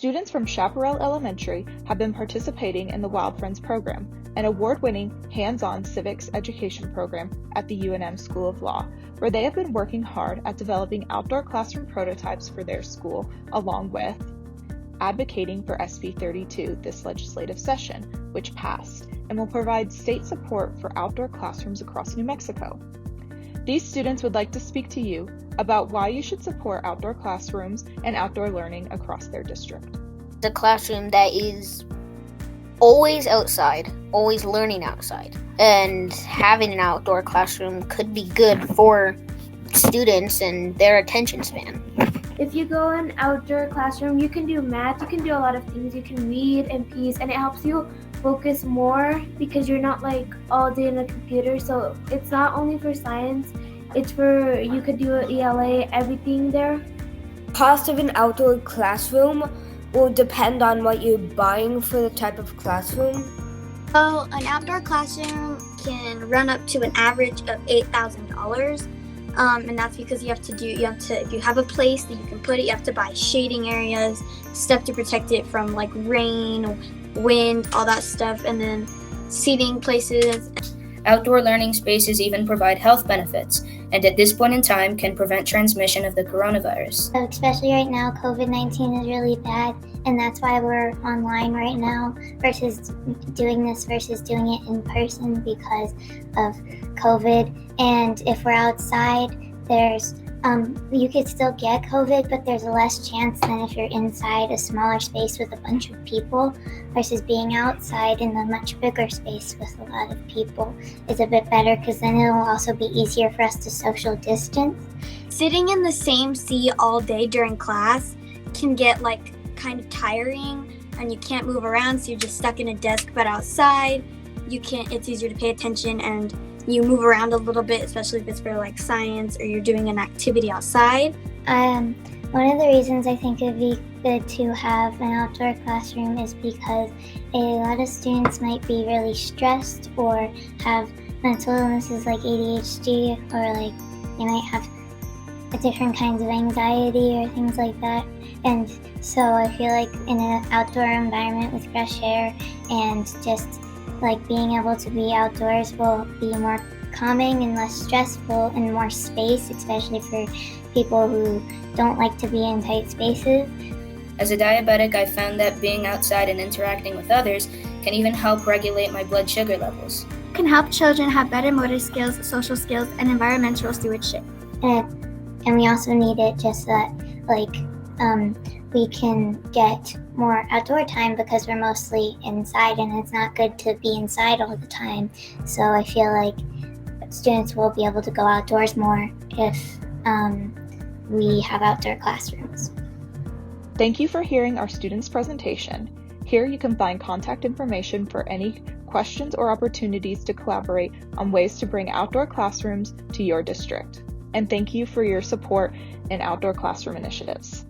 Students from Chaparral Elementary have been participating in the Wild Friends program, an award-winning hands-on civics education program at the UNM School of Law, where they have been working hard at developing outdoor classroom prototypes for their school, along with advocating for SB 32 this legislative session, which passed, and will provide state support for outdoor classrooms across New Mexico. These students would like to speak to you about why you should support outdoor classrooms and outdoor learning across their district. The classroom that is always outside, always learning outside, and having an outdoor classroom could be good for students and their attention span. If you go in an outdoor classroom, you can do math, you can do a lot of things, you can read in peace, and it helps you focus more because you're not like all day in a computer. So it's not only for science, it's for, you could do an ELA, everything there. Cost of an outdoor classroom will depend on what you're buying for the type of classroom. So an outdoor classroom can run up to an average of $8,000. And that's because if you have a place that you can put it, you have to buy shading areas, stuff to protect it from like rain, wind, all that stuff, and then seating places. Outdoor learning spaces even provide health benefits, and at this point in time can prevent transmission of the coronavirus. Especially right now, COVID-19 is really bad, and that's why we're online right now versus doing it in person because of COVID. And if we're outside, you could still get COVID, but there's a less chance than if you're inside a smaller space with a bunch of people versus being outside in a much bigger space with a lot of people is a bit better because then it'll also be easier for us to social distance. Sitting in the same seat all day during class can get like kind of tiring, and you can't move around, so you're just stuck in a desk. But outside, it's easier to pay attention and you move around a little bit, especially if it's for like science or you're doing an activity outside. One of the reasons I think it would be good to have an outdoor classroom is because a lot of students might be really stressed or have mental illnesses like ADHD, or like they might have different kinds of anxiety or things like that. And so I feel like in an outdoor environment with fresh air and just like being able to be outdoors will be more calming and less stressful and more space, especially for people who don't like to be in tight spaces. As a diabetic, I found that being outside and interacting with others can even help regulate my blood sugar levels. It can help children have better motor skills, social skills, and environmental stewardship. And we also need it just so that we can get more outdoor time because we're mostly inside, and it's not good to be inside all the time. So I feel like students will be able to go outdoors more if we have outdoor classrooms. Thank you for hearing our students' presentation. Here you can find contact information for any questions or opportunities to collaborate on ways to bring outdoor classrooms to your district. And thank you for your support in outdoor classroom initiatives.